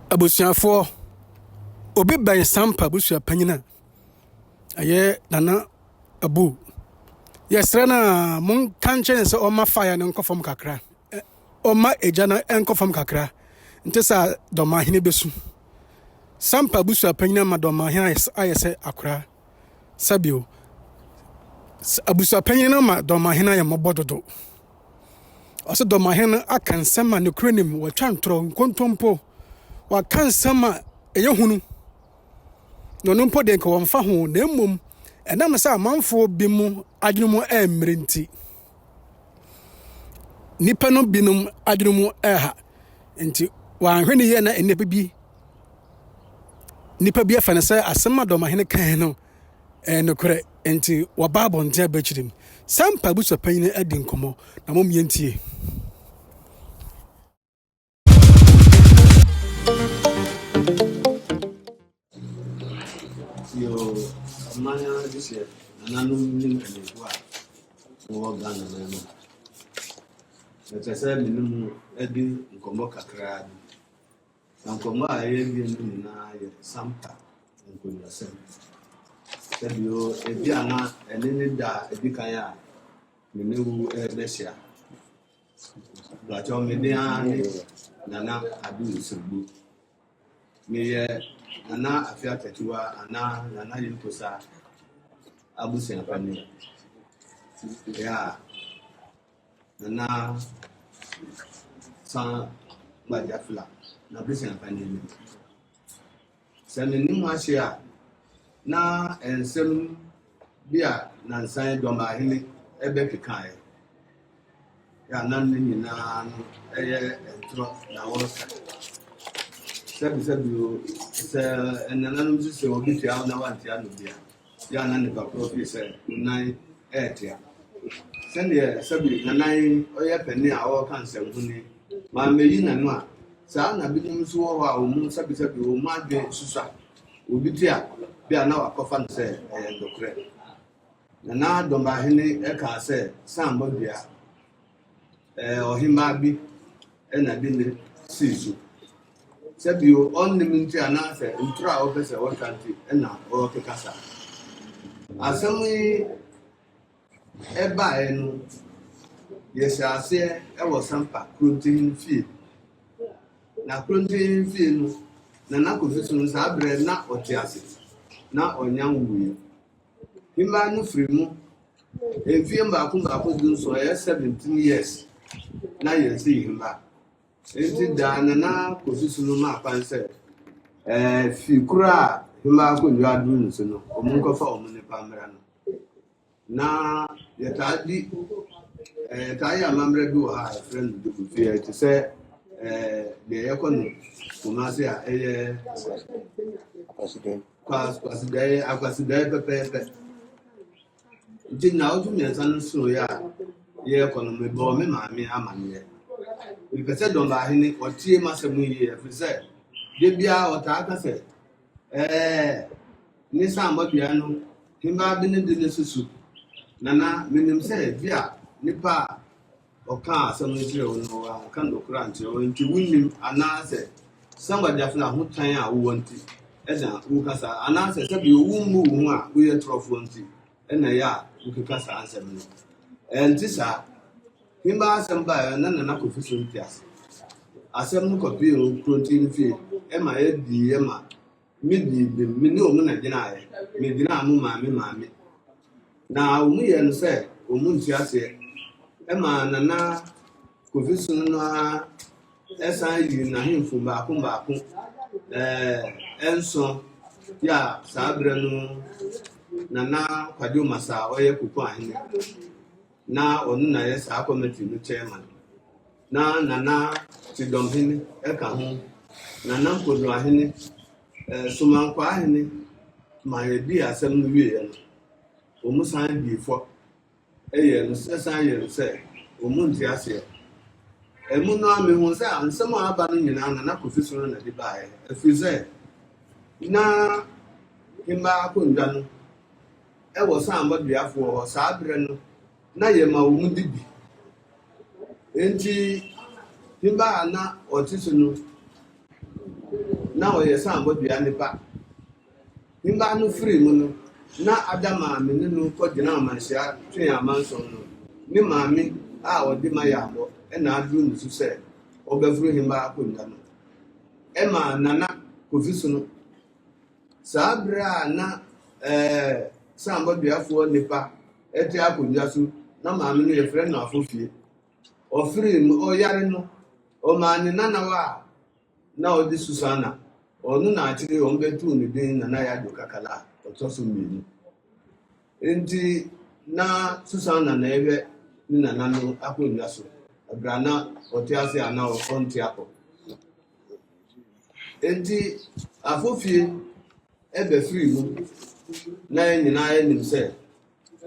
Abusuafo obi ban Sampa Abusuapanin aye nana abu yesre na mon kanche se o ma fire no nkofom kakra o ma eja na nkofom kakra ntesa Dormaahene besu Sampa Abusuapanin ma Dormaahene ayese akra sabio Abusuapanin ma Dormaahene ya mobododo ose Dormaahene akansema ne kronim wa twantro nkontompo wa kansema eyehunu no numpo de ko wonfa ho na mmom enam sa amanfo bi mu adwenumu emrenti nipa no binum adwenumu eha enti wa ahwene ye na enebe bi nipa bi afane sa asema Dormaahene kan no nokore enti wa babon ntia bachirim Sampa Abusuapanin adi nkomo na mom yentie yo manya this year nanum nim anegwa wo Ghana na no letese minum edi nkomo kakra na nkomo a ye bi ndim na ye Sampa nkonwasem sebio ebi ana enene da ebi kan ya menewu ebesia bacho media ni nana adu sebu meye nana afia tetiwa nana yimposa Abusuapanin ya nana san majafla na Abusuapanin saneni mwashia na ensem bia na nsan Dormaahene ebe kekae ya nan ni na eye entro na wosa sebi se enananum se obi tia na wanti anu bia ya na ne bakro fi se nai etia sende sebi nanai oye pani a o kan se huni ma meyi na no a sa na bi nim so wo a o mu sebi o ma de susa obi tia bia na wakofa no se ndokre na Dormaahene e ka se samba bia ohima bi na bi ne sisu sebio onniminti anase ntura ofese wakanti na o kekasa asemi eba enu yesase ewo Sampa protein feed na protein feed no na kofisu no sa abre na otiase na onyanwuye himba no frimu efie mba ko dun so 17 years na yesi himba enti dana na kofisu no ma panse fi kura himba ko nwa du nso no omunko fa omune pamra no na yetadi tayi amamre bi wo ha friend du fi eti se de yekono kumase a eye akwasidae pepepe jina oju mi san so ya ye kono me bo me maami amanye because Dormaahene otie masemu ye afise de bia otaka se ni samba bia no himba bi ne de susu nana minim se bia nipa oka asemu jire ono wa kan dokura nti o nti wunim anase samba jafna hutan a wo nti eda wo kasa anase se bi wo mu hu a wo ye trofo nti ena ya wo kasa ansem no enti sa himba asamba nana kofisu ntias asem no kopi o protein feed ema edi ema midi mini o mu na gina aye medina amu maami na o mu ye no se o mu ntiase ema nana kofisu no esan yi na himfu baako enso ya sabre no nana kwadu masa oye kuku ahene na onu na yes committee no chairman na nana Dormaahene eka ho nana Dormaahene sumankwa ahene ma yedi asem no wie no omusan bifo eye no sesan ye se omunti ase emu no amehu se ansem aba no nyina nana kofisu no na di baaye afize na himba akondwa no ewo samba biafo ho sabre no na ye ma omu dibi enti himba na otisu no na o ye Sampa bia nipa himba no free mu no na adama me no ko gina amanhia twen amanso no ni maami a odi ma ya abo na adu nusu se obefuru himba akonnwa no ma nana kofisu no sabra na Sampa biafo nipa eti akonnwa so na maami no ye frɛ na afofie o free mu o yare no o maani nana wa na odi Susana onu na achiri o mbetu ni din nana ya do kakala otoso mmiri enti na Susana na ebe ni nana no akonnwa so abrana otiase ana o onti akọ enti afofie ebe free mu na nyina enim se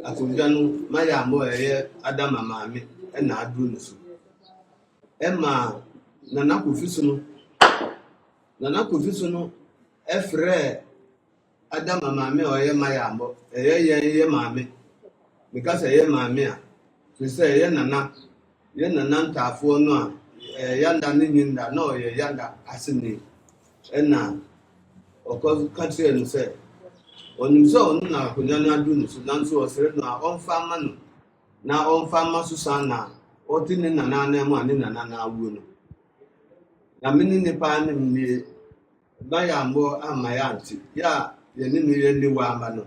akonnwa no maya amo eye adama maami na adu nusu ema nana kofisu no efre adama maami oye maya amo eye maami because eye maami a se eye nana ntafo no a yanda ni nyinda na oye yanda asini na okọ katre no se onimso onu na akonnwa no adu nusu nanso osere no a onfa ma no na onfa ma Susana otini nana na mu ani nana na awu no na mini nipa ni mni ba ya mbo ama ya anti ya ye ni ni ye ni wa ama no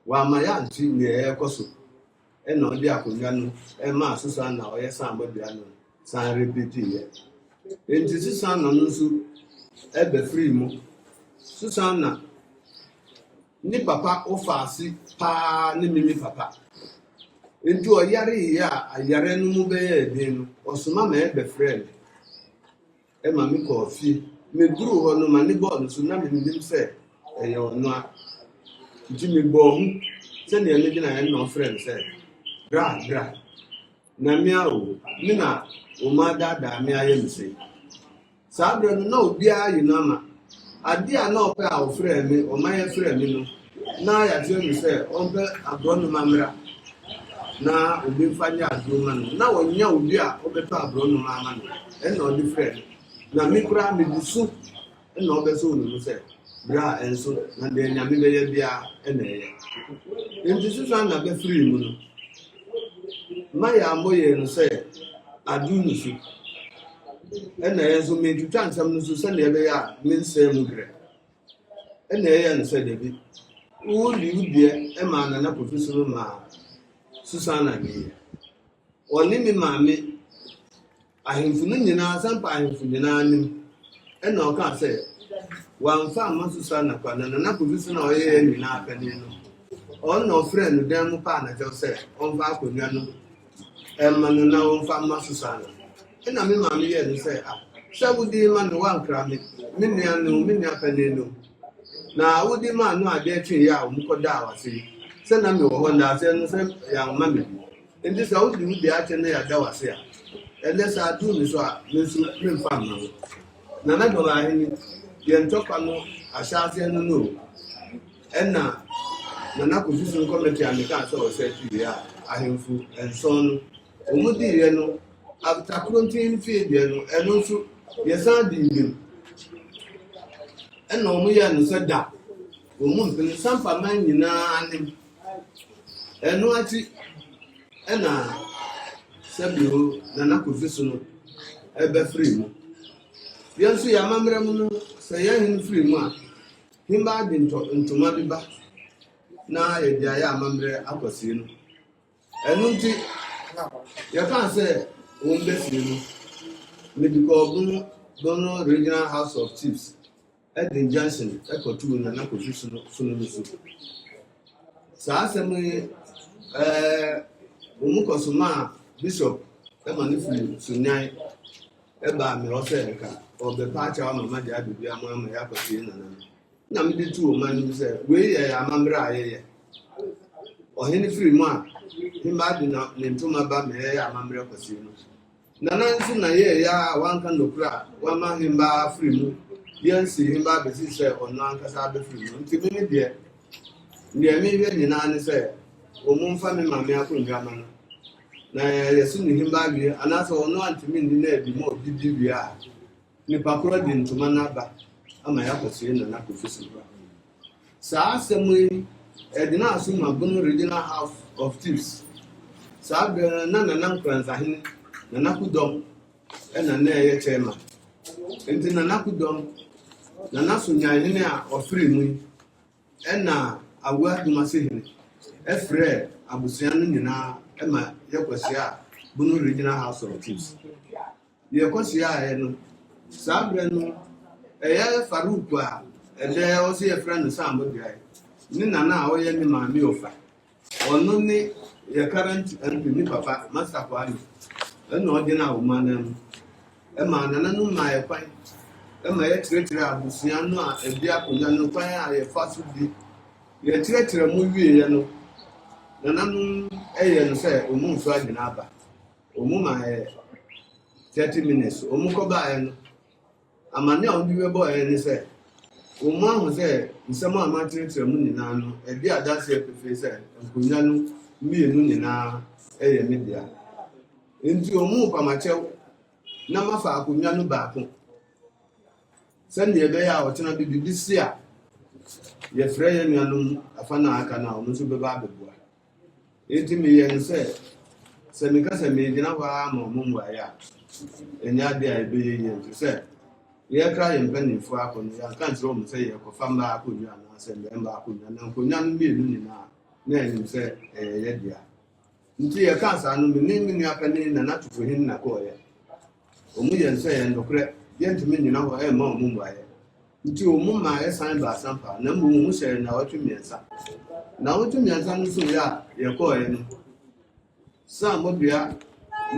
wa ama ya anti ni e koso na odi akonnwa no ma Susana oye Sampa bia no san repeat ye enti Susana no nso ebe free mu Susana ni papa ofasi pa ni mimi papa enti o yare ya ayare no mu be ye din no osoma ma ebe friend ma mi ko fi me duru ho no ma ni ball so na me nim se e yo no a ti me bo hu se ne me gina ya no friend se gra na mi a o ni na o ma da mi aye mi se sa bro no na obi a yi na ma ade a na o pe a o friend mi o ma ye friend mi no na ya ti mi se o be abro no mamra na obi mfanya adoma no na wonya obi a obeto abro no mama no na o different na mi kura mi dusu na obeso no se bra enso na de nya mi be ye bia na ye enti Susana na be free mu no maya moye no se adu nusu na ye so me tutu ansam no so se na ye be ya mi nse mu gre na ye no se de bi wo li ubie ma na professor ma Susana ni oni mi maami ahemfu no nyina Sampa ahemfu nyina nim na o ka se wanfa ma Susana kwa na professor na oye nyina apani no on no friend dem mu pa na je se on fa akonnwa no ma no na on fa ma Susana na mi maami ye no se sabudi ma no wankra mi nia no mi nia apani no na wudi ma no ade twi ya o mu koda awase se na me wo ho na se no se ya ma me enti sa wudi ache na ya da wase a ele sa du mi so a me so me mfa ma na Dormaahene ye ntopa no ahyase no no na na kofisu committee ameka so o se twi ya ahemfu enson no omudi ye no after 20 feed ye no eno so ye san di ndim na omu ye no se da omu mpini Sampa man nyina anim eno ati na sabio na kofisu no ebe free mu yensu ya mamre mu no se ye hin free mu a himba di ntoma bi ba na ye dia ya mamre akwasi no eno nti ya kan se wonbe free mu medical bono regional house of chiefs Edin Johnson ekotu na kofisu no sunu so sa asemi omukosoma bishop emani sunyai eba mi ose ka obe pacha wa mama dia bibi amama ya kwati na mi de tu o mani se we ye amamra ayeye ohini free mu a himba di na ntuma ba me ye amamra kwati no na nsu na ye ya wanka nokura wa ma himba free mu yensi himba be si se ono ankasa be free mu nti mi de mi ye nyina ni se omumfa mi mama akonnwa ma no na yesu ni himba bi anasa ono antimi ni na bi mo didi bia ni pakoro di ntuma na ba ama ya kwesịrị na nakofisi saa asɛm yi ɛde na aso ma bono regional house of chiefs saa bɛrɛ na nkranzahene nanakudɔm ɛna na ɛyɛ chairman nti nanakudɔm nanasonyahene a ɔfiri mu yi ɛna awoa dumasehene ɛfrɛ abusua no nyinaa ɛma yɛkɔhyia a bono regional house of chiefs yɛkɔhyia a ɛyɛ no saa bɛrɛ no ɛyɛ faruku a ɛdɛ ɔsɛ yɛfrɛ no Sampa Abusuapanin ne nana a ɔyɛ ne maame ofa ɔno ne yɛ current MP ne papa Master Kwame ɛna ɔde no a ɔma no mu ɛma nana no ma yɛ kwan ɛma yɛkyerɛkyerɛ abusua no a ɛdi akonnwa no kwan a yɛfa so di yɛkyerɛkyerɛ mu wieɛ no nana no ɛyɛ no sɛ ɔmu nso agyina aba ɔmu ma yɛ 30 minutes ɔmu kɔbaeɛ no amane a ɔde bɛbɔ ɛyɛ ne sɛ ɔmu ahụ sɛ nsɛm a makyerɛkyerɛ mu nyinaa no ɛdi adaseɛ pefee sɛ nkonnwa no mmienu nyinaa ɛyɛ me dea nti ɔmu pamakyɛw na mafa akonnwa no baako sɛndeɛ ɛbɛyɛ a ɔtena bibi si a yɛfrɛ yɛ nuanom afa no aka no a ɔmo nso bɛba abɛboa nti meyɛ no sɛ meka sɛ megyina hɔ a ma ɔmo mmuaeɛ a ɛnyɛ ade a ɛbɛyɛ yie nti sɛ yɛkra yɛ mpanimfoɔ akɔ no yɛnka nkyerɛ ɔmo sɛ yɛkɔfa mbaa akonnwa anaasɛ mbɛmba akonnwa na nkonnwa no mmienu nyinaa na ɛnim sɛ ɛyɛ yɛ dea nti yɛka saa no me ne nua panin na natufohene na kɔɔyɛ ɔmo yɛn sɛ yɛn nokorɛ yɛntumi nyina hɔ ɛmma ɔmo mmuaeɛ nti ɔmo ma ɛsan ba Sampa na mbom ɔmo hyɛ na wɔtwe mmiɛnsa na wɔtwe mmiɛnsa no nso yɛ a yɛkɔɔyɛ no Sampa Abusuapanin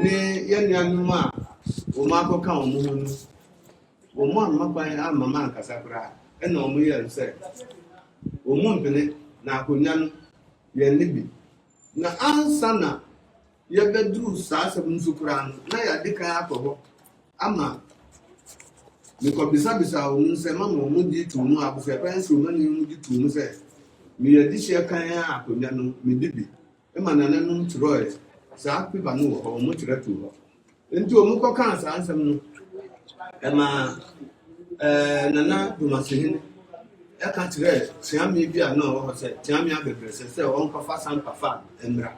ne yɛn nuanom a ɔmo akɔka ɔmo ho no ɔmo amakwan ama ma ankasa koraa ɛna ɔmo yɛ sɛ ɔmo mpene na akonnwa no yɛn ne bi na ansa na yɛbɛduru saa asɛm nso koraa no na yɛade kan akɔ hɔ ama mekɔbisabisa ɔmo nsɛm ama ɔmo di tu mu Abusuapanin nso ɔmo ne ɔmo di tu mu sɛ meyɛdi hyɛ kan a akonnwa no medi bi ɛma nananom kyerɛɛ saa pepa no wɔ hɔ ɔmo kyerɛ tu hɔ nti ɔmo kɔkaa saa nsɛm no ɛma nana dumasehene ɛka kyerɛ tiame bi a na ɔwɔ hɔ sɛ tiame abɛbrɛsɛ sɛ ɔnkɔfa Sampa fa mmra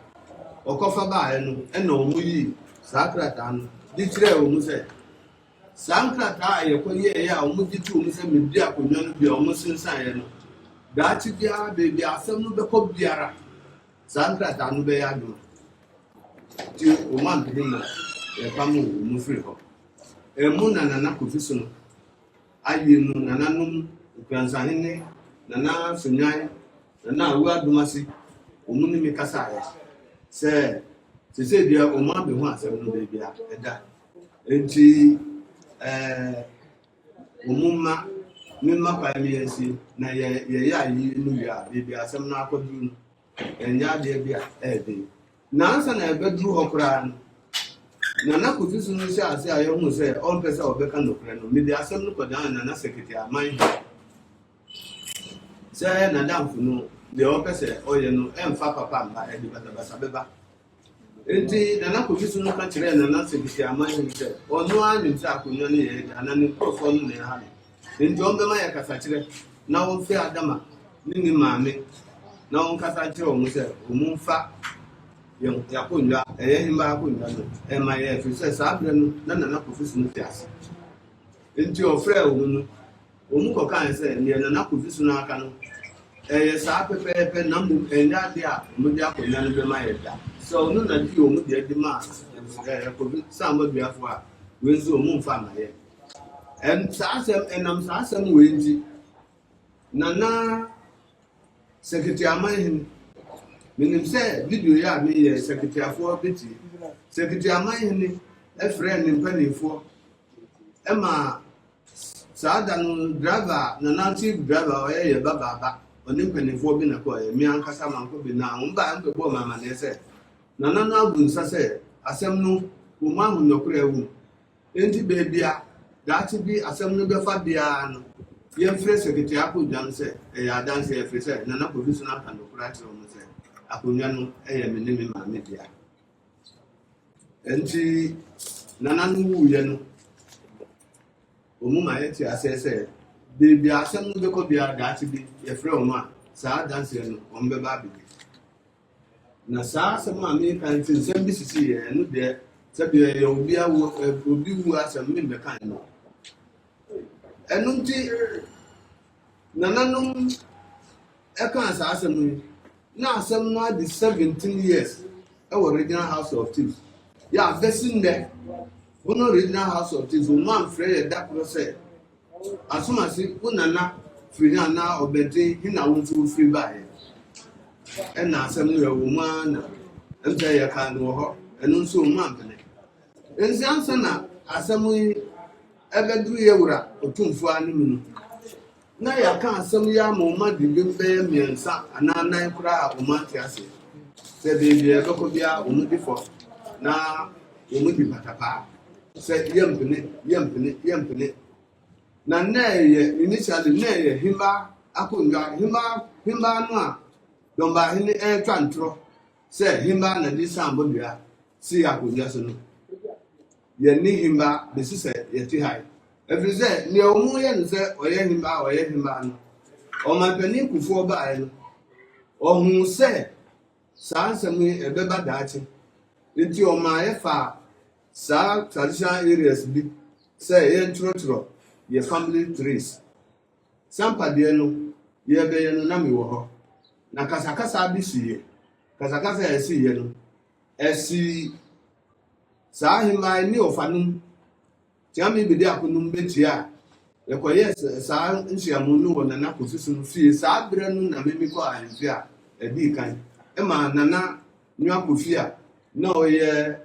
ɔkɔfa baeɛ no ɛna ɔmo yi saa krataa no de kyerɛ ɔmo sɛ saa nkrataa a yɛkɔyɛeɛ a ɔmo de tu ɔmo sɛ medi akonnwa no bi a ɔmo sensaeɛ no daakye biara baabi asɛm no bɛkɔ biara saa nkrataa no bɛyɛ adwuma nti ɔmo ampene na yɛpam ɔmo firi hɔ ɛmu na nana kofi so no ayɛ no nananom nkranzahene nana sonwan nana awoa domase ɔmo ne me kasaeɛ sɛ sɛsɛ deɛ ɔmo abɛho asɛm no baabi a ɛda nti ɔmo ma ne mma kwae meyɛnsie na yɛyɛ ayi no wie a baabi asɛm no akɔduru no ɛnyɛ adeɛ bi a ɛɛbɛyi nansa na ɛbɛduru hɔ koraa no nana kofi so no hyɛ ase a yɛhu sɛ ɔmpɛ sɛ ɔbɛka nokorɛ no mede asɛm no kɔdan nana sekretary aman sɛ nadamfo no deɛ ɔpɛ sɛ ɔyɛ no ɛmfa papa mba ɛde basabasa bɛba nti nana kofi so no ka kyerɛ nana sekretary aman sɛ ɔno a nim sɛ akonnwa no yɛ ana ne nkurɔfoɔ no na ɛha no nti ɔmbɛma yɛ kasa kyerɛ na ɔmfɛ adama ne ne maame na ɔnkasa kyerɛ ɔmo sɛ ɔmo mfa yakonnwa ɛyɛ himba akonnwa no ɛma yɛ ɛfiri sɛ saa berɛ no na nana kofi so no te ase nti ɔfrɛ ɔmo no ɔmo kɔkae sɛ neɛ nana kofi so no aka no ɛyɛ saa pɛpɛɛpɛ na mmom ɛnyɛ ade a ɔmo de akonnwa no bɛma yɛ da sɛ ɔno na di ɔmo deɛ de ma kofi Sampa Abusuafoɔ a wei nso ɔmo mfa ama yɛ ɛnam saa asɛm wei nti nana sekretary aman menim sɛ video yɛ a meyɛ sekretariafoɔ bɛti sekretary aman ɛfrɛ ne mpanimfoɔ ɛma saa da no driver nana chief driver ɔyɛ yɛ babaaba ɔne mpanimfoɔ bi na kɔɔyɛ me ankasa manko bi na ɔmba mpɛbɔɔ ma amaneɛ sɛ nana no abu nsa sɛ asɛm no ɔmu aho nnɔkorɛ awu enti baabi a daakye bi asɛm no bɛfa biara no yɛmfrɛ sekretary akonnwa no sɛ ɛyɛ adanse yɛfrɛ sɛ nana kofi so no aka nnɔkorɛ akyerɛ ɔmo sɛ akonnwa no ɛyɛ me ne me maame dea nti nana no wuyɛ no ɔmu ma yɛte asɛ sɛ baby asem no beko bia that be ye frɛ wo ma saa dance no on be ba bi na saa asem a me kan tin sem bi sisi ye no de sɛ bi ye obi awo obi wu asem me be kan no ɛno nti nananom ɛka saa asem no na asem no adi 17 years ɛwɔ regional house of chiefs ya vesin de ono regional house of chiefs o man frɛ ye da pro sɛ asomasi unana firi na obedi hina wontu firi bae ɛna asɛm no yɛwɔ mu ana ɛnta yɛ ka no hɔ ɛno nso mu ampene ɛnsi ansa na asɛm yi ɛbɛduru yɛwura otumfuo anim no na yɛka asɛm yi ama ɔma de bi bɛyɛ mmiɛnsa anaa nan koraa a ɔma te ase sɛ beebi ɛbɛkɔ bia ɔmo di fɔ na ɔmo di patapaa sɛ yɛmpene na nɛɛyɛ initially nɛɛyɛ himba akonnwa himba no a Dormaahene ɛtwa ntorɔ sɛ himba na de sambo dua si akonnwa so no yɛni himba besi sɛ yɛte ha ɛfiri sɛ nea ɔmo yɛ no sɛ ɔyɛ himba no ɔmampanin kufuo baeɛ no ɔho sɛ saa nsɛm yi ɛbɛba daakye nti ɔma yɛfa saa traditional areas bi sɛ yɛntorɔtorɔ yɛ family trees Sampa deɛ no yɛbɛyɛ no na mewɔ hɔ na kasakasa bi siye kasakasa ɛsiye no ɛsi saa hima ni ofanum tiami bi de akunum betia yɛkɔyɛ saa nhyiamu no wɔ nana kosusu no fie saa berɛ no na memi kɔ ahemfi a ɛdi kan ɛma nana nwa kofi a na ɔyɛ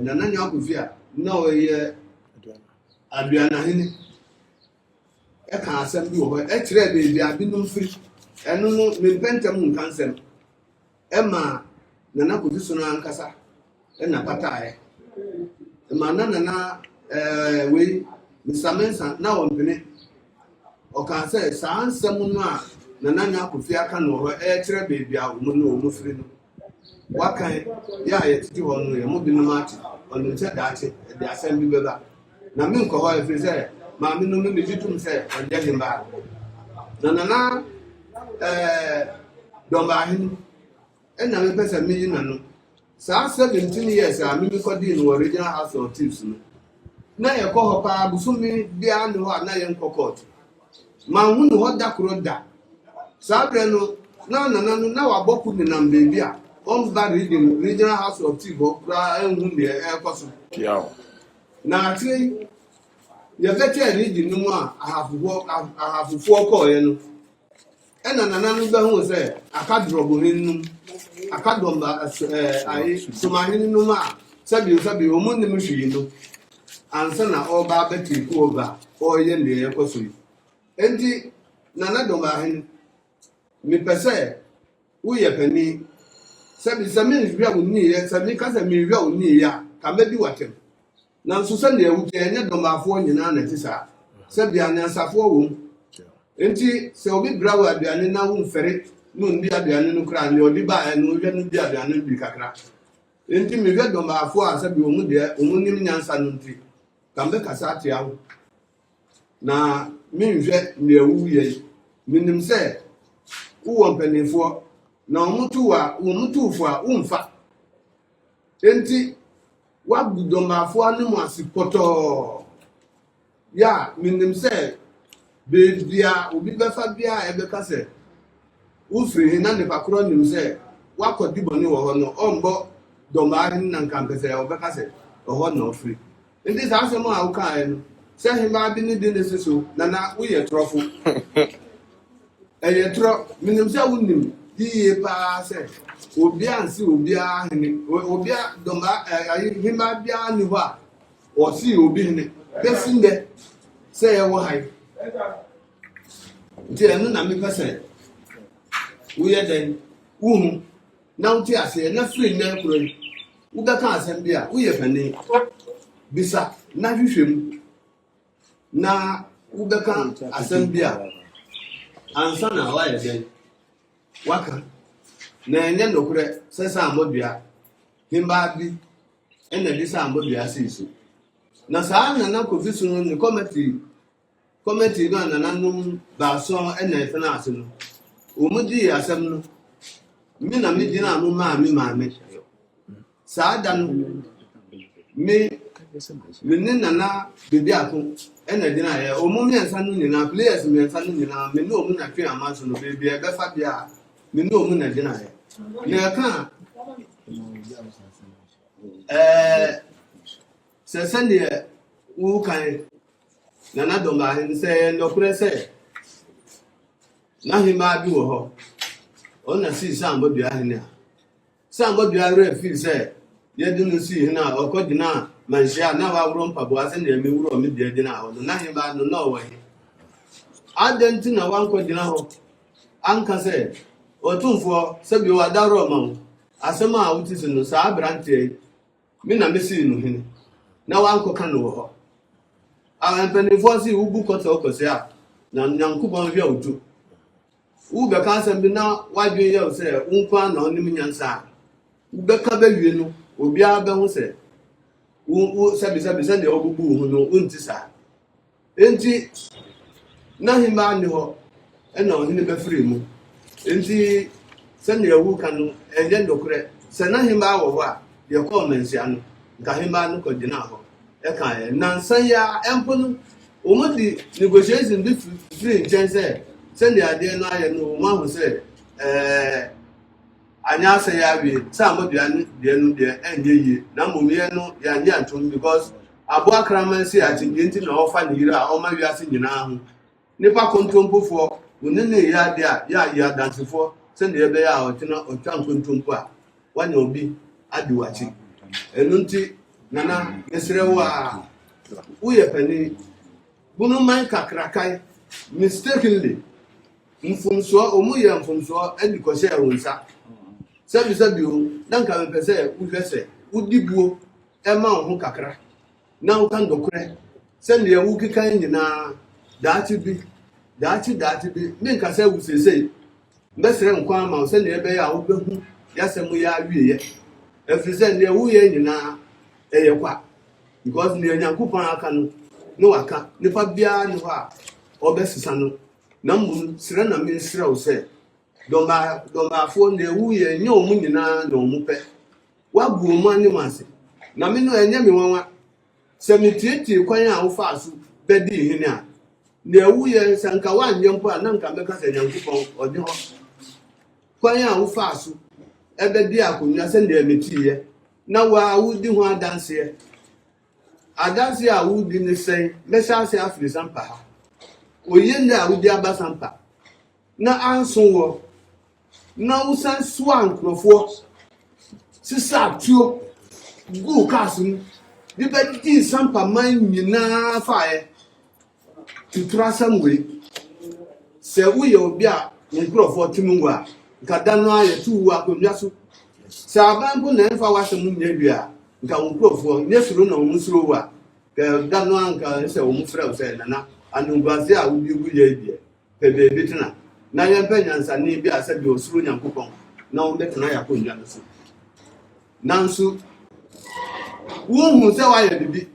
nana nwa kofi a na ɔyɛ Aduanahene ɛka asɛm bi wɔ hɔ ɛkyerɛ beebi abinom firi ɛno no mempɛntɛm nkansɛm ɛma nana kofi so no ankasa ɛna pataeɛ ɛma nana wei mesamensa na wɔmpene ɔka sɛ saa nsɛm no a nana nwa kofi aka no wɔ hɔ ɛkyerɛ beebi a wɔn no wɔn firi no wakan yɛ a yɛtete hɔ no yɛ mo binom ate ɔno nkyɛ daakye ɛde asɛm bi bɛba na me nkɔ hɔ ɛfiri sɛ maame no me gye tom sɛ ɔnyɛ himba na nana Dormaahene ɛna mepɛ sɛ meyi na no saa 17 years a memi kɔdii no wɔ regional house of chiefs no na yɛkɔ hɔ paa busumi biara ne hɔ a na yɛnkɔ court ma hu ne hɔ da koro da saa berɛ no na nana no na wabɔ ku nenam beebi a ɔmba regional house of chiefs hɔ koraa ɛnhu deɛ ɛkɔ so na ati yɛfɛtɛ region no mu a ahafofoɔ kɔɔyɛ no ɛna nana no bɛhu sɛ akadrɔbohene nom akadɔmba Dormaahene nom a sɛbi ɔmo nim hwee no ansa na ɔba bɛtiri ku ɔba ɔyɛ nea yɛkɔ so yi enti nana Dormaahene mepɛ sɛ woyɛ pani sɛbi sɛ menhwɛ wo niiɛ sɛ meka sɛ menhwɛ wo niiɛ a ka mɛdi watɛm na nso sɛ nea ɛwu kɛɛ nyɛ dɔmaafoɔ nyinaa na ɛte saa sɛ bia nyansafoɔ wɔ mu enti sɛ obi bra wɔ aduane na womfɛre na ɔndi aduane no koraa nea ɔde baeɛ no ɔhwɛ no di aduane no bi kakra enti mehwɛ dɔmaafoɔ a sɛ bia ɔmu deɛ ɔmu nim nyansa no nti ka mbɛkasa atea ho na menhwɛ nea ɛwu yɛ menim sɛ wowɔ mpanimfoɔ na ɔmutuufo a womfa enti wabu dɔmaafoɔ no mu ase pɔtɔɔ ya menim sɛ beebia obi bɛfa bia a ɛbɛka sɛ wofiri na nipa korɔ nim sɛ wakɔdi bɔne wɔ hɔ no ɔmbɔ Dormaahene na nkampɛ sɛ ɔbɛka sɛ ɔhɔ na ɔfiri nti saa asɛm a wokaeɛ no sɛ hema bi ne de ne so nana woyɛ torɔfo ɛyɛ torɔ menim sɛ wonim yiye paa sɛ obia nsi obia hene obia hima bia ni hɔ a ɔsi obi hene bɛsi ndɛ sɛ yɛwɔ ha nti ɛno na mepɛ sɛ woyɛ dɛn wohu na wote aseɛ na firi nnɛ koro yi wobɛka asɛm bi a woyɛ panin bisa na hwehwɛ mu na wobɛka asɛm bi a ansa na wayɛ dɛn waka na ɛnyɛ nokorɛ sɛ sɛ ambɔdua himba bi ɛna de sɛ ambɔdua sii so na saa nana kofi so no ne committee no nananum baaso na efena ase no omudi asem no mi na mi dina no maame saa da no me ne nana bebi ako na dina ye omumi ensa no nyina players me ensa no nyina me no omu na twe amanso no bebi e befa bia me no omu na dina ye na ka se sende wo kan nana Dormaahene se nokure se na hima bi wo ho ona si Sampa Abusuapanin a Sampa Abusuapanin feel se ye dinu si hina okodina manhia na wa wuro mpabo ase na emi wuro me bia dina ho na hima no no wa adenti na wa nkodina ho anka se otumfuo se bi wa daro ma asema a wutisi no sa abrante mi na mesi no hini na wa nkoka no ho penifo si ubu kota okosi a na nyankubon hwe otu u be ka asem bi na wadwe ye se unkwa na onim nyansa u be ka bewie no obi a be ho se u sabi ne ogugu hu no unti sa enti na hima ni ho na ohini be free mu enti se ne ewu ka no enye ndokure se na hima wo ho a ye ko mansia no nka hima no ko dina ho eka nansan ya empunu omudi negotiation bi free chance send ade no aye no ma hu se anya se ya wi Sampa Abusuapanin de no de enye yi na momiye no ya nya antum because abo akraman si atinje nti na ofa ne yira o ma wi ase nyina ho nipa kontompofo onene ya de a ya dansefo send ye be ya o tina o twan kontompo a wanya obi adiwachi enunti nana yesrewa uye pani bunu man kakrakai mistakenly mfumso omuye mfumso edikose ronsa sabi o danka me pese uhwese udibuo ema ho kakra na ukan dokure sende ewu kikan nyina daati bi minka se wusese mbesere nkwa ma sende ebe ya obehu yasemu ya wiye efrise ne ewu ye nyina eyekwa because ne nyankopon aka no waka nipa bia ne ho a obesisa no na mun sire na me sire wo se Dormaafo ne ewu ye nya omu nyina na omu pe wagu omu anim ase na me no enye me wanwa se metietie kwan a wo fa aso bedi hini a ne ewu ye sanka wanye mpo a na nka meka se nyankopon odi ho kwan a wo fa aso ebedi akonya se ne emetiye na wa wudi ho adanse a wudi ne sei mesha se afiri Sampa ha oyende a wudi aba Sampa na anso wo na usan swan krofo sisa tuo gu kasun di bedi Sampa man nyina faaye tutura samwe se uye obi a krofo timunwa nkada no aye tuwa akonwa so sabangu na enfa wasem nyedua nka nkrofo nyesuro na omusuro wa ka dano anka se omufra se nana anungwaze a wudi guye die pebe bitina na yempa nyansa ni bi asabi osuro nyankopon na wo betena yakonnwa no so nansu wo hu se wa ye bibi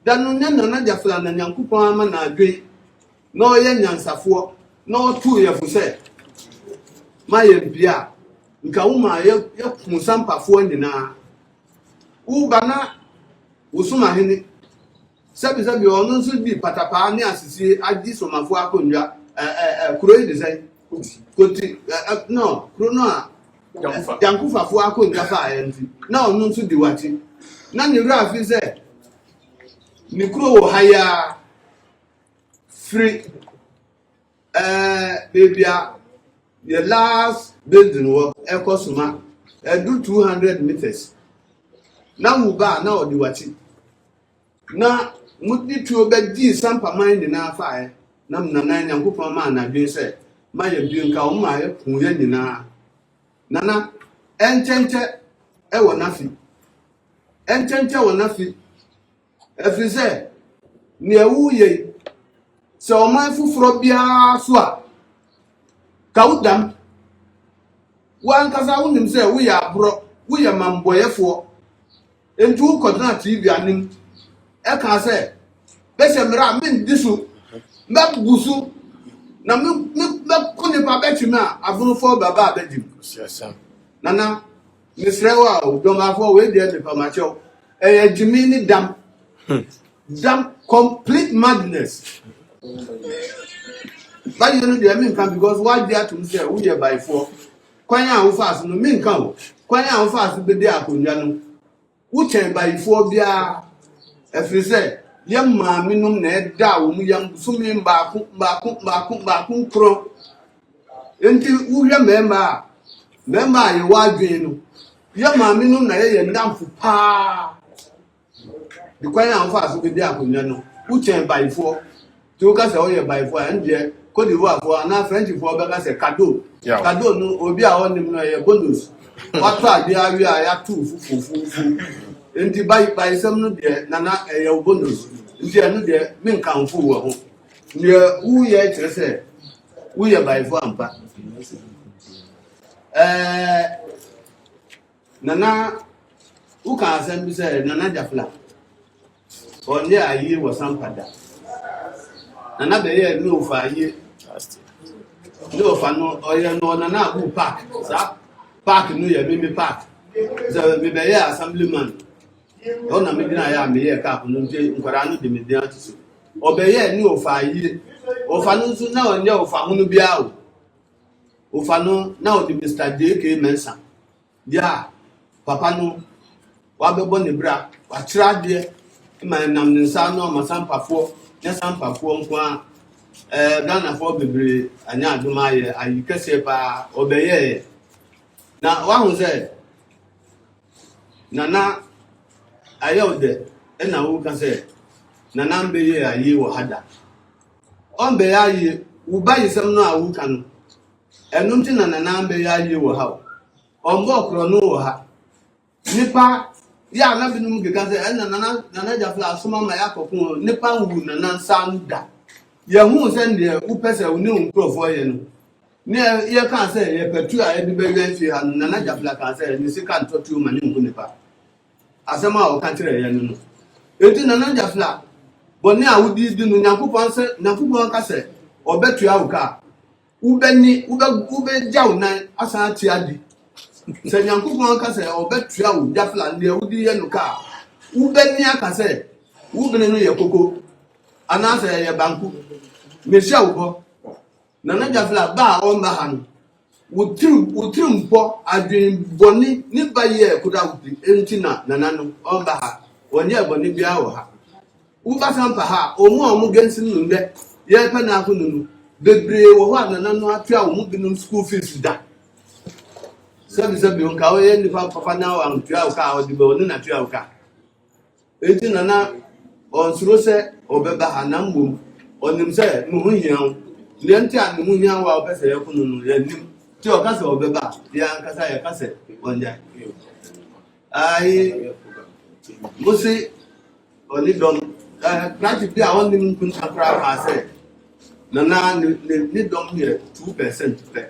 dano nyanna na jafla na nyankopon ama na adwe na oye nyansafo na otu yefo se ma ye bia nka wuma ye kun Sampafo nyina u bana usuma hini sabi onu nso bi patapa ni asisi adi somafo akonnwa kuro yi design koti no kuro no a yankufafo akonnwa fa ayenti na onu nso di wati na ni wura afi se ni kuro wo haya free bebia the last building was ekosuma do 200 meters na muba na odiwachi na mudi tuo bedi Sampa mind na afa na mnana nyankopon ma na dwen se ma ye bi nka wo ma ye kun ye nyina nana entente e wo nafi efise ne ewu ye se o ma fufuro bia so a kaudam wan kasa wonim se wo ya mamboyefo entu ko na TV anim e ka say be se mra me disu me busu na me kuni pa betimi a abunufo baba abedim nana misrewa o Dormaahene we dey me pa macho jimi ni dam complete madness. But you know the mean can because what they are to say we are by 4. Kwanya how fast no mean can. Kwanya how fast be there akonwa no. Who can by 4 bia efri say yam ma minum na eda wo mu yam sumi mbaako kro. Enti wo hwe member ye wadwen no. Yam ma minum na ye ndamfo pa. The kwanya how fast be there akonwa no. Who can by 4 to ka say we by 4 and there Côte d'Ivoire for na French for be ka say cadeau. Cadeau no obi a onim no ye bonus. What ade awi a ya tu fufu. Enti by some no de nana ye bonus. Enti anu de me nkanfo wo ho. Ne wu ye kire say wu ye by 4 ampa. Nana wu ka asem bi say nana jafla. Onye ayi wo sampada. Nana be ye no fa ye no fa no oye no nana abu park sa park no ye me park so me be ye assemblyman o na me dina ya me ye ka no nje nkwara no de me dia tiso o be ye ni o fa ye o fa no so na onye o fa hunu bia o fa no na o de Mr. JK Mensa dia papa no wa be bo ne bra wa kira de ma nam ne sa no ma sampafo ne sampafo nko a Ghana for bebre anya aduma ye ayikese pa obeye na wa hu say nana ayode na wo ka say nana mbeye ayi wo hada on be ayi wo bayi sem no awu kan enum ti nana mbeye ayi wo ha on bo kro no wo ha nipa ya na binum ge ka say nana jafla asoma ma yakokun nipa wu nana sanda ya hu se de upese uni unkrofo ye no ne ye kan se ye petu a ye be be fi ha nana jafla kan se ni sika ntotu ma ni hu nipa asema o kan kire ye no eti nana jafla boni a wudi di no nyankopon ka se obetu a uka ube jaw nan asan ti adi se nyankopon ka se obetu a u jafla ne wudi ye no ka ube ni aka se ube no ye koko anase ye banku mesia wo nana jafla ba o mba han wutrim po adwen boni ni baye kuda wuti entina nana no o mba ha wonye boni bia wo ha wo ba sampa ha omu gensin nu nde ye pa na akunu nu bebre wo ho nana no atua wo mu binum school fees da sabi on ka o ye ni papa na wa atua o ka o di be oni na atua o ka entina na on suro se obeba ha na mbom onim se mu hu hian le nti an mu hian wa obese ye kunu no ye nim ti o ka se obeba ya nkasa ye ka se onja ai musi oni don grant bi a won nim kun takra ka se nana ni dom here 2% pe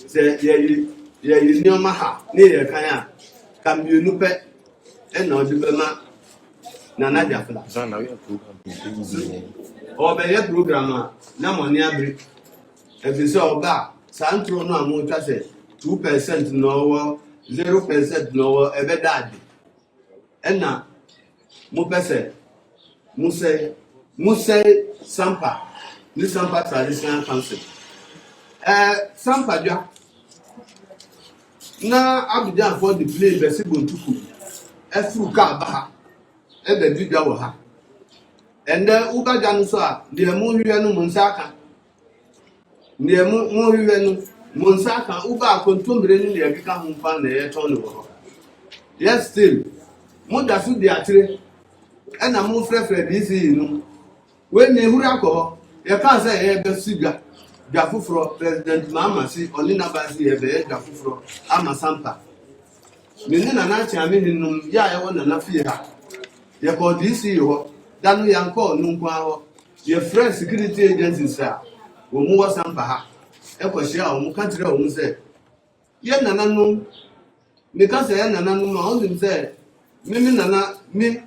se ye ni o ma ha ni ye kan a kam bi nu pe e na odi be ma nana jafla Zana we program obeye program na money abri efise oba santro no amu twa se 2% no wo 0% no wo ebe dadi ena mu pese muse sampa ni sampa traditional council sampa dia na Abidjan for the play be sibon tuku efru ka ba ebe bidwa wo ha ende uba janu so a de mu hwe no munsaka ne mu hwe no munsaka uba akontombre ni le kika ho mfa na ye ton no ho yes still mu da su di atire ena mu frefre di si no we ne huru akọ ye kan say ye be sigwa dwafufro president mama si oni na ba si ye be dwafufro ama sampa me ni na na cha me hinum ya ye wona na fie ha ye ko di si ho danu yanko nunkwa ho ye friend security agencies a wo mu wa sampa ha e ko hia wo mu ka tire wo mu se ye nananu me ka se ye nananu ma o nim se me nana me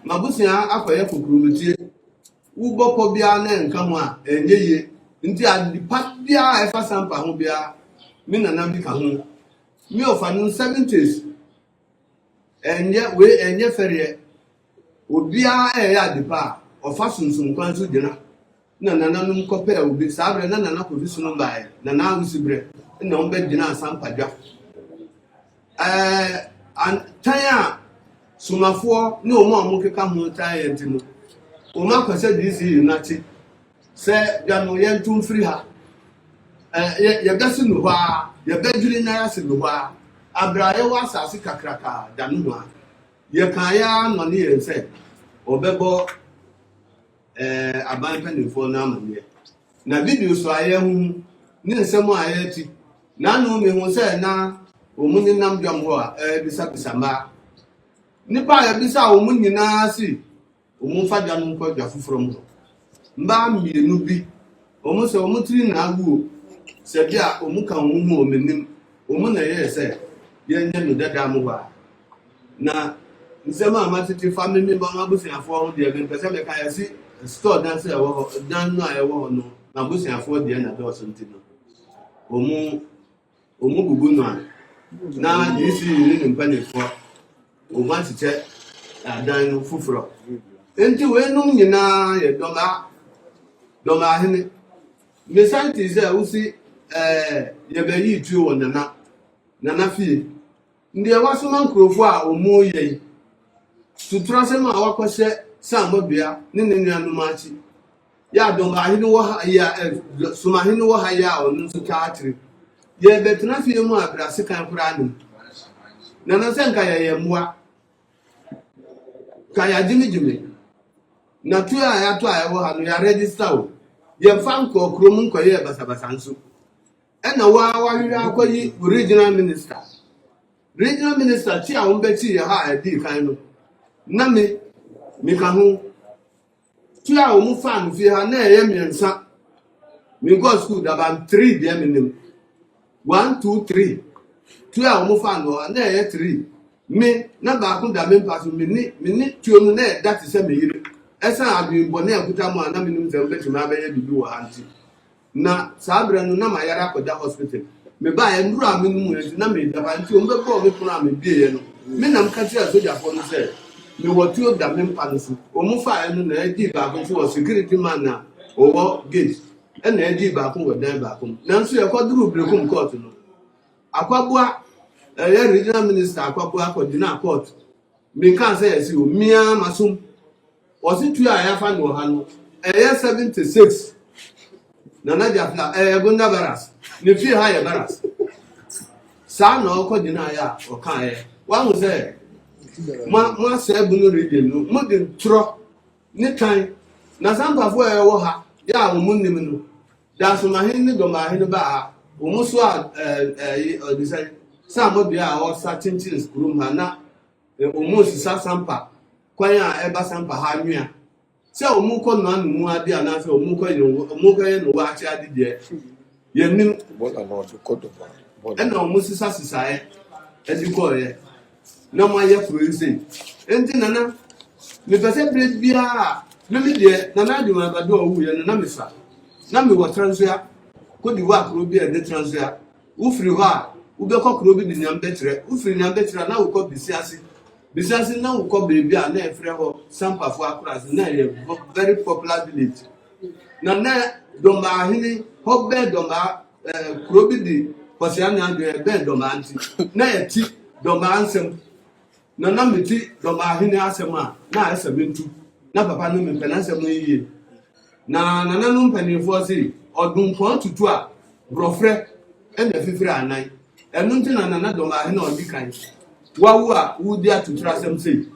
mabusia akoye kokrumutie uboko bia na nkamu a enyeye nti adipa bia efa Sampa ho bia me nana bi ka ho me of an 70s enye ferie obia adipa ofa sunsun kwan so gina na nana num kope obi sabre na nana ko bisunu bae na na usibre na on be gina Sampa dwa antanya sumafo ne omo amukeka ho tanya ntino omo akwase DC unati se gano yentum free ha ye gasi no ha ye bedwiri na yase no ha abraye wasase kakraka danu ha ye kaya no ne ye se obebo aban panifo na amanye na video so aye hu ni nsemu aye ti na no me hu se na omuni nam dwam ho a bisa ma nipa ya bisa omuni na si omunfa dwa no ko dwa foforo mu mba mienu bi omu se omutiri na agu se bia omuka omu omenim omu na ye se ye nya no dada mu ba na nsema amatiti family ba abusiafo ho de be pese me ka ya si store dan se wo dan no aye wo no na abusiafo de na do so ntino omu gugu no na isi ni mpanifo o ma tiche dan no fufuro enti we no nyina ye Dormaahene me santi ze usi ye be yi tu won nana fie ndi waso man krofo a omo ye tutura se ma wakose Sampa bia ne nuanu machi ya Dormaahene wo ha ya Sumahene wo ha ya onu so kaatri ye betena fie mu abrase kan kura nim nana se nka ye mwa ka ya jimi na tu ya to ayo ha no ya register o ye fan ko krom nko ye basabasa nso na wa hwira akoyi regional minister ti a won beti ye ha edi kan no na me ka ho tu a wo mu fan fi ha na ye miensa me go school da ban 3 dia minim 1 2 3 tu a wo mu fan no na ye 3 me na ba ku da me pass me ni tu onu na that is me yire esa abimbo na akuta mu ana minim se mbeti ma ba ye bibi wo hanti na sabra no na mayara koda hospital me ba ye nduru aminu na me da ba nti o mbe bo me kuna me bie no me nam ka ti asoja fo no se me wotu da me mpa no so o mu fa no na edi ba ko so security man na o wo gate na edi ba ko wo dan ba ko na nso ye ko duru brekum court no akwabua ye regional minister akwabua ko dina court me kan say yes o mia masum o si tu aya fa no ha no 76 nana jafla gunda baras ne fi ha ya baras sa no ko dina ya o kan wa hu se ma se bunu region no mo de tro ne kan na Sampa fo wo ha ya wo munnim no da so ma hin ni Dormaahene ba ha o mu so o de sai Sampa bia o sa chinchin skrum ha na o mu sisa Sampa kwan a eba Sampa ha nwia se o mu ko no anu mu ade ana se o mu ko ye no wa achi ade de ye nim What about the code of na o mu sisa edi ko ye na mo ye fluency enti nana me pese bread bia me de nana de ma ba do wu ye na me sa na me wo transfer ko di wa kro bia de transfer u free ho a u be ko kro bi di nyam betre u free nyam betre na u ko bisiasi na u ko baby a na e free ho Sampa fo akras na ye very popular village na Dormaahene ho be kro bi di Kosia na de be Dormaanti na ye ti Dormaansem na meti Dormaahene asem a na asementu na papa no me pena asem yiye na nana no mpanifo se odun pon tutu a brofre e na fifiri anan enu nti na nana Dormaahene odi kan wawu a wudi atutura asem sei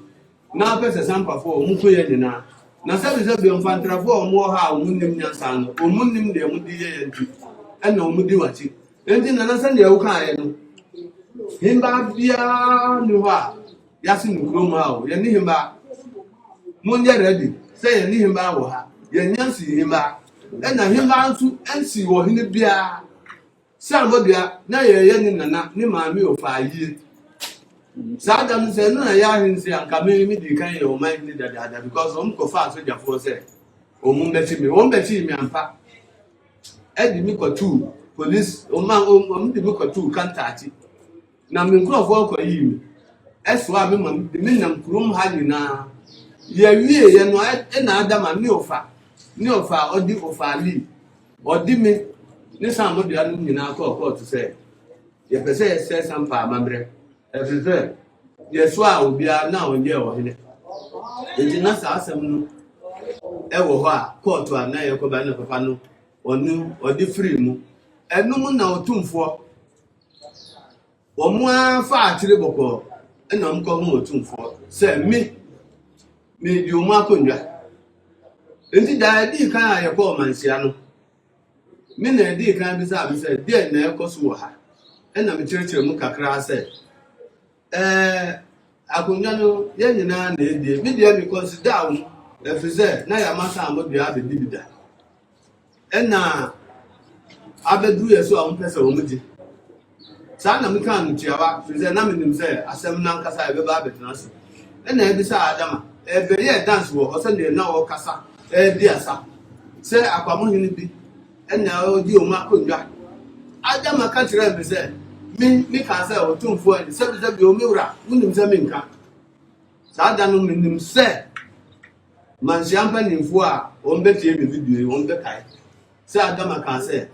na pese Sampa fo mu ko ye na sabi be mfantra fo mu ha mu nim nyansa no mu nim de mu di ye nti e na mu di wachi enti nana sande ya wuka ye no himba bia ni wa yasi ni kuro ma o ye ni himba mun ye ready say ye ni himba wo ha ye nyansi himba e na himba nsu ensi wo hini bia Sampa bia na ye ni nana ni maami o fa yi Sadam said, no, I am saying, I'm coming with the kind of mind that because I'm go fast with your force. O Mumbeti me, won't bet me and pa. Eddie Miko 2, police, O man, the Miko 2 can't touch it. Now, I'm going to walk on you. As well, the minimum room had now. Ye, and Adam and Neofa, or the of Ali, or Dimmy. This somebody I don't know call to say. If I say Sampa, my brother, as you said, yes, well, we are now in your head. It is not awesome. Ever call to a nail cobana papano, or new, or the free moon, and no one now otumfuo. Or more far terrible, and I'm going otumfuo. Say me, you markunja. Indeed, I did kind of call Mansiano. Many did kind of said, dear Nelcoswaha. And I'm a church of Mukakra said, Akunyano, Yanina, the media because down, if you said, Naya Massa would be the dividend. And now, I bet do so on person. Sana Mikan Chiava, Fizan Namin say, as some Nankasa ever Babitas. And then beside Adama, every year dance war, or Sunday now Casa, dear sir. Say Aquamunity, and now you Makunja. Adama can't remember say. Me can say otumfuo and say be omura unim say me nka saa da no menim say man siampa nimfo a on betie me video on be kai say Adama can say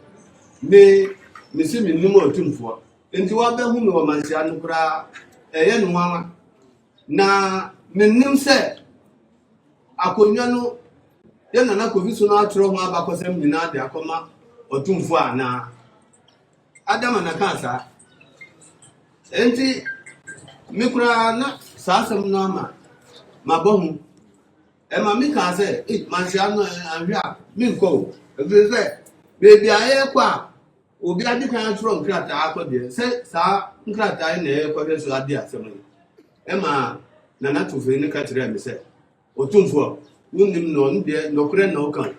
me see me nim otumfuo enti wa be hu me o man sia no kura eye no nwa na menim say akonwa no ye na covid so no atro ho abakosem nyina de akoma otumfuo ana Adama na kansa enti mikura na sasem no ama mabohu e ma mi kan say man sia no anhwa mi nko e say baby aye kwa obi adi kan tro nkrata akode say sa nkrata na e kwa so adi asem e ma na to fe ni ka kire mi say otumfuo wunim no nde nokure na okan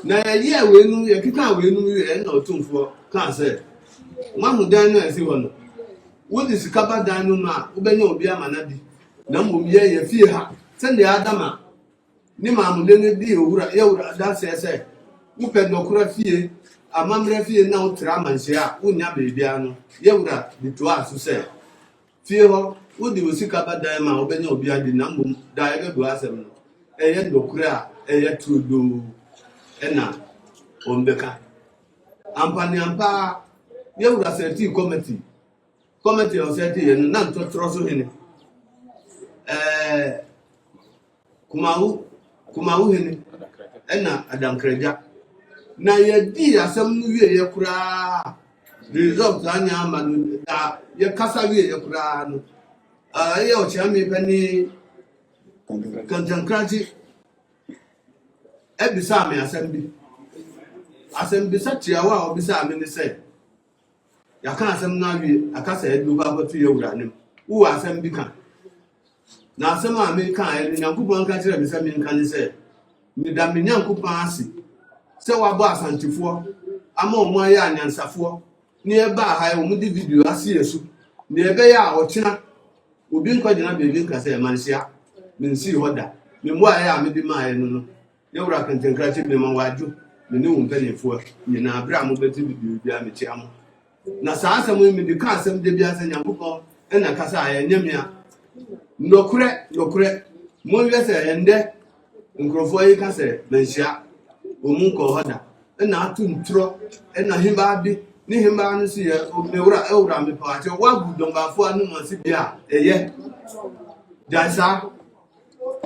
na ye we nu ye kika we nu ye na otumfuo kan say mamu dan no esi wono what is kaba dan no ma ubenya obi amanadi na mmom ye fie ha sende Adama ni mamu de di owura ye owura da se upe nokura fie amamre fie na utra manhia unya beebi anu ye owura di to aso se fie ho wodi osikaba dan ma ubenya obi adi na mmom da ye do asem no eye nokura eye trudo ena ombeka ampani ampa ye owura seti committee of seti yen na ntotro so hene kumahu hene ena adankreja na ye di asem no wie ye kura result anya amanu da ye kasa wie ye kura no ye o chami pani kanjankrati ebisa me asem bi satiawa obisa me ne say ya kan asem na wi akasa edu ba batu ye wura nim wo asem bi kan na asem a me kan e nyankopon kan kire me say me kan say me da me nyankopon ase se wa bo asantifo ama omo aye anyansafo ne e ba ha e omo di video ase yesu ne e be ya ochina obi nkogina bebi nka say manhia me nsi hoda me mo aye a me di ma aye no ye wura kan tenkrati me ma waju me ne wo mpanefo ni na abra mo beti video bia me chi amo na saa asem mi di ka asem de bia se nyankopon e na kasa aye nyamia nokure mo wi se ende nkrofo yi ka se manhia omu ko hoda e na atu ntro e na himba bi ni himba no si ye mewura ewura me pa ate wa gudonga fo anu mo si bia eye jansa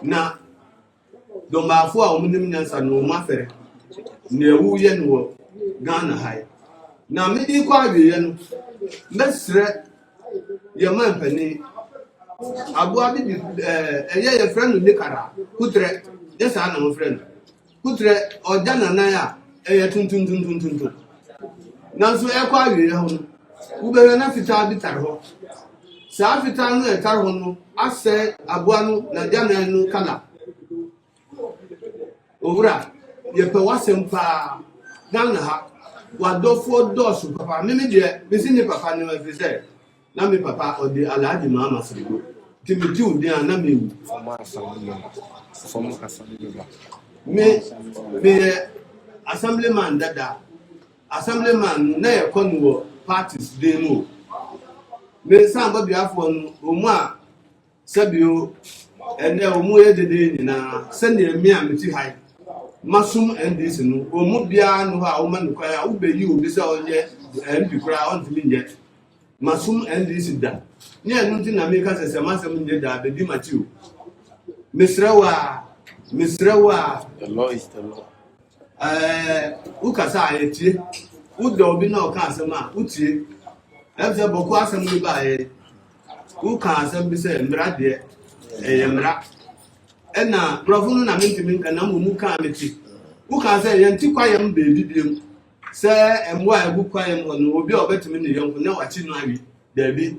na domba fo a omunim nyansa no mo afere na ewu ye no Ghana hai na me di kwa wie ye no mesre ye man pani agua bi ye friend ni kara kutre ye sa na mo friend kutre ojana na ya eye tuntun na so e kwa wie ye ho wo be na fita bi tar ho sa fita no e tar ho no ase agua no na jana no kala owura ye pe wasem pa Ghana ha wadofo dosu papa mimi de bisi ni papa ni we say na me papa odi alaji mama srigo timiti udi na me wu former assembly member. me assemblyman dada assemblyman na ye kono parties dey no me Sampa biafo no omu a sabio ene omu edede ni na sene emi a meti hai masum ndc no omu bia no ha o man kwaya wo beyi obi se onye mp kura on timi nje masum ndc da ni enu ti na me ka sese masem nje da be di matiu misrewa The law is the law. Ukasa ayetie udo obi na oka asem a utie ebe boko asem ni ba ye uka asem bi se mra de mra ena profunu na mentimi nka na mu ka meti uka se ye nti kwayem be bibiem se emwa ebu kwayem no obi obetimi ne yonko na wachi no awi da bi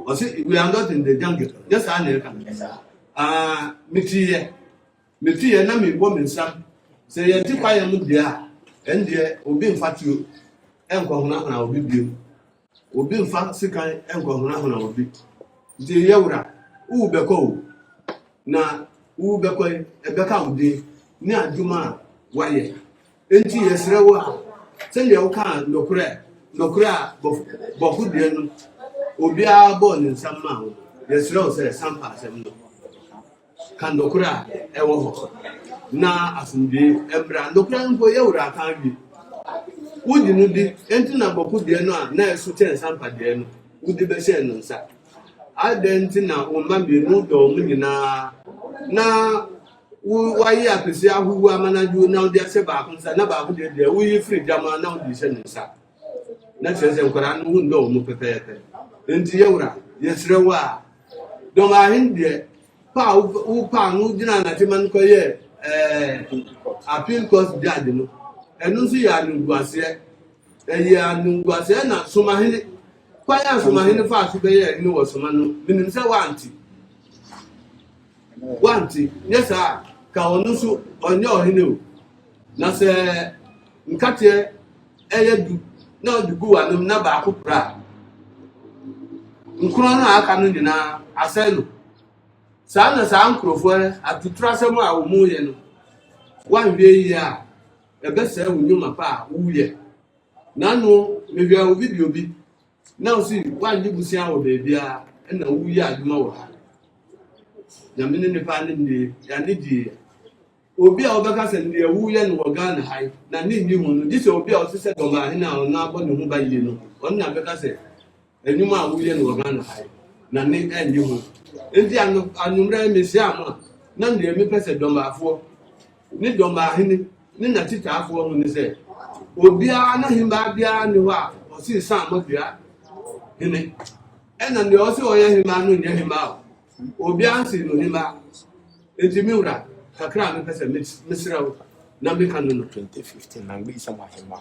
o se we are not in the jungle just an eka meti ye na me bo mensam se ye nti kwayem de a ende obi mfatuo enko hona na obi biem obi mfa sikan enko hona obi nti yewura u beko na u beko ebeka udi ni aduma waye enti yesrewa sende o kan nokura bofu de no obi a bo ni nsama ho yesrewa se Sampa asem no kan nokura ewo ho na asumbi ebra nokura nko yewura kan bi wudi no di enti na bofu de no a na esu chen Sampa de no wudi be she no nsa adenti na umba bi no do mu nyina na wayi apese ahuhu amanaju na odi ase ba kunsa na ba bude de wuyi free jama na odi se nsa na chese nkora no hu ndo mu pepepe enti yewura yesrewa Dormaahene de pa u pa no dina na timan ko ye appeal court judge no enu so ya nungwase ya nungwase na Somahene kwaya Somahene fa so be ye ni wo soma no minim se wanti yesa ka onu so onye ohene o na se nkate eyedu na odugu wanum na ba akopra nkro no aka no nyina aselu sa na sa nkrofo atutrasem a wo mu ye no wanwie yi a ebese wunyuma pa wuye nanu mebia wo video bi na osi wanji busia wo bebia na wuye aduma wo ha na mene ne pa ne ya ne di obi a obeka se ne wuye no Ghana hai na ne ni hu no dise obi a osese Dormaahene na ona abo ne hu ba yie no on na beka se enyuma a wuye no Ghana hai na ne enyi hu enti anumra mesia ama na ne me pese Dormaafo ni Dormaahene ni na titaafo hu ne se obi a na himba bia ne ho a osi san modua hene ena ne osi oye himba no nya himba obi ansi no himba enti miura kakra me pese misrawo na me kan no 2015 na ngbi sama hema.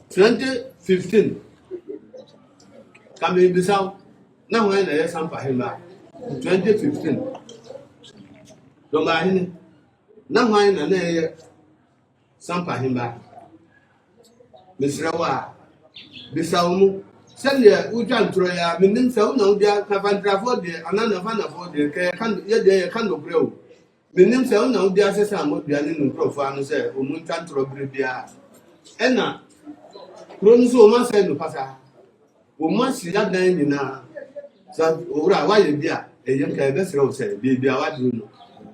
2015 kame bisaw na ho na ye Sampa himba 2015 Dormaahene na ho na ye Sampa himba misrawa bisaw mu sende ujantro ya minim se una udia kavantrafo de anana vanafo de kan ye de kan do breu minim se una udia sesa amodua ni nkrofo anu se omuntantro brebia ena kronzo ma se no pasa o ma si ya dan ni na sa ora wa ye bia eyem ka be sere o se bia wa du no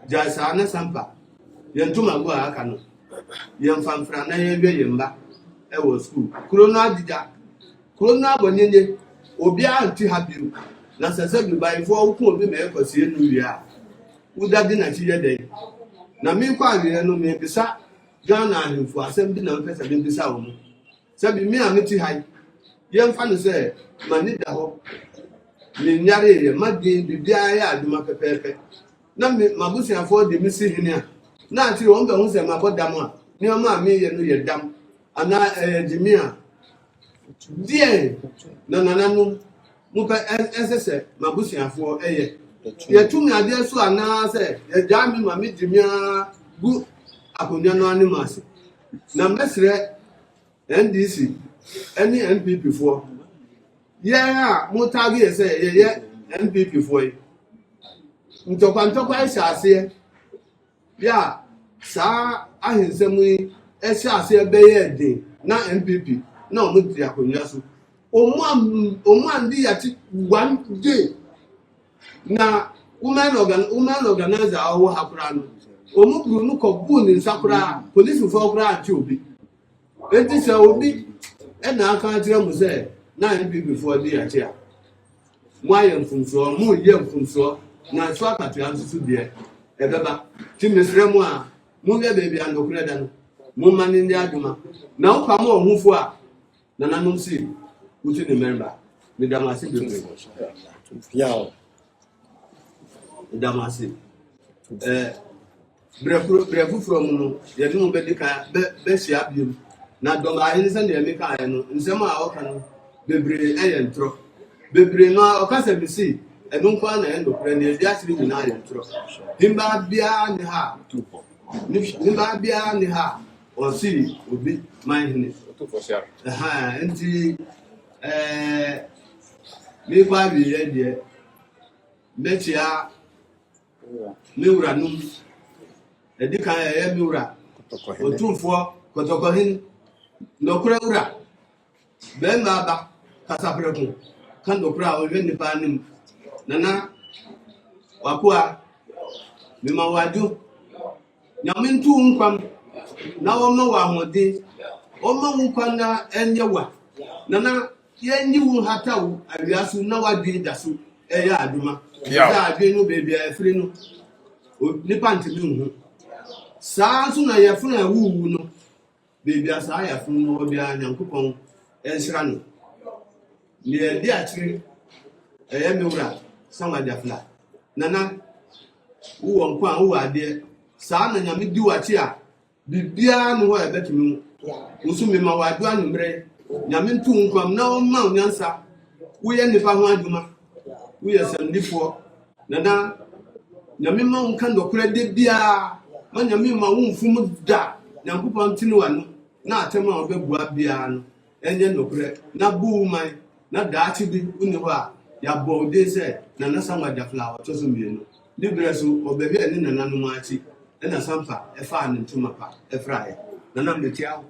ja sa na Sampa ye ntuma go aka no ye mfamfra na ye be yemba e wo school krono adija krono abonyenye obi anti habiu na sese bi bai fo ukun obi me ekosie nu wi a udadi na chi yede na mi kwa wi no me bisa Ghana ahemfo asem bi na mpesa bi bisa wo mu se bi mi ameti hai ye mfa no se mani da ho ni nyare ye madi bibia ya aduma pepepe na me mabusiafo de mi si hene a na ati won be hu se mabodam a ni o ma mi ye no ye dam ana jimia die na nananu mu pe esese mabusiafo eye ye tumi ade so ana se ye jami ma mi jimia gu akonya no animasi na mesre NDC any NPP fo Yeah, Mutagi say, yeah, MPP for you. Ntokwa ese ya saa ahensɛm ɛhyɛ ase bɛyɛ den na MPP na ɔmo di akonnwa so ɔmo andi yati one day na woman organizer ɔwɔ ha koraa no ɔmo buru no kɔbu ne nsa koraa polisifoɔ koraa ate obi eti sɛ obi ɛna aka akyerɛ mo sɛ na MPP foɔ di akyi a mo ayɛ mfomsoɔ mo yɛ mfomsoɔ na so akatua nso so deɛ ɛbɛba ti mesrɛ mu a mo yɛ baabi andokora da no mo ma ne ndi adwuma na wo pam ɔhufo a na nanom si wuti ne member ne damase bebree damase brɛfo from no yɛde mo bɛdi ka bɛhyia biom na Dormaahene sɛ deɛ meka ayɛ no nsɛm a ɔka no bebree ɛyɛ ntorɔ bebree no ɔkasa bi si ɛno nkwa na ɛndokora ne ɛdi akyere nyinaa yɛ ntorɔ himba biara ne ha ɔsi obi manhene nti mekɔ abieyɛ deɛ mɛkyia mewura nom ɛdi kan ɛyɛ mewura otumfuo kɔtɔkɔhene nɔkora wura bɛrima aba kasaprɛko ka nɔkora a ɔhwɛ nipa anim nana wakoa mema wadu nyame ntu nkwam na wɔma wɔ ahoɔden wɔma wo nkwa na ɛnyɛ wa nana yɛnyi wo hata wo awia so na wadwe da so ɛyɛ adwuma ɛyɛ adwe no beebi a ɛfiri no nipa ntumi nhu saa nso na yɛfunu a wuwu no beebi a saa yɛfunu no ɔbea nyankopɔn ɛnhyira no deɛ di akyire ɛyɛ mewura samadafla nana wo nkwa wo adeɛ saa na nyame di wachi a bibia no ho ɛbɛtumi nso mema wadu anumre nyame ntu nkwam na ɔma onyansa wo yɛ nipa ho adwuma wo yɛ sandifoɔ nana nyame ma wo nka ndɔkora de bia ma nyame ma wo mfum da nyankopɔn tini wano na atɛm a ɔbɛbua bia no ɛnyɛ ndɔkora na bu man na daakye bi woni hɔ a yabɔ ode sɛ nana samadafla ɔtɔ so mmienu libere so ɔbɛbi ɛne nana no mu akyi ɛna Sampa ɛfa ne ntoma pa ɛfra yɛ nana mmetia wo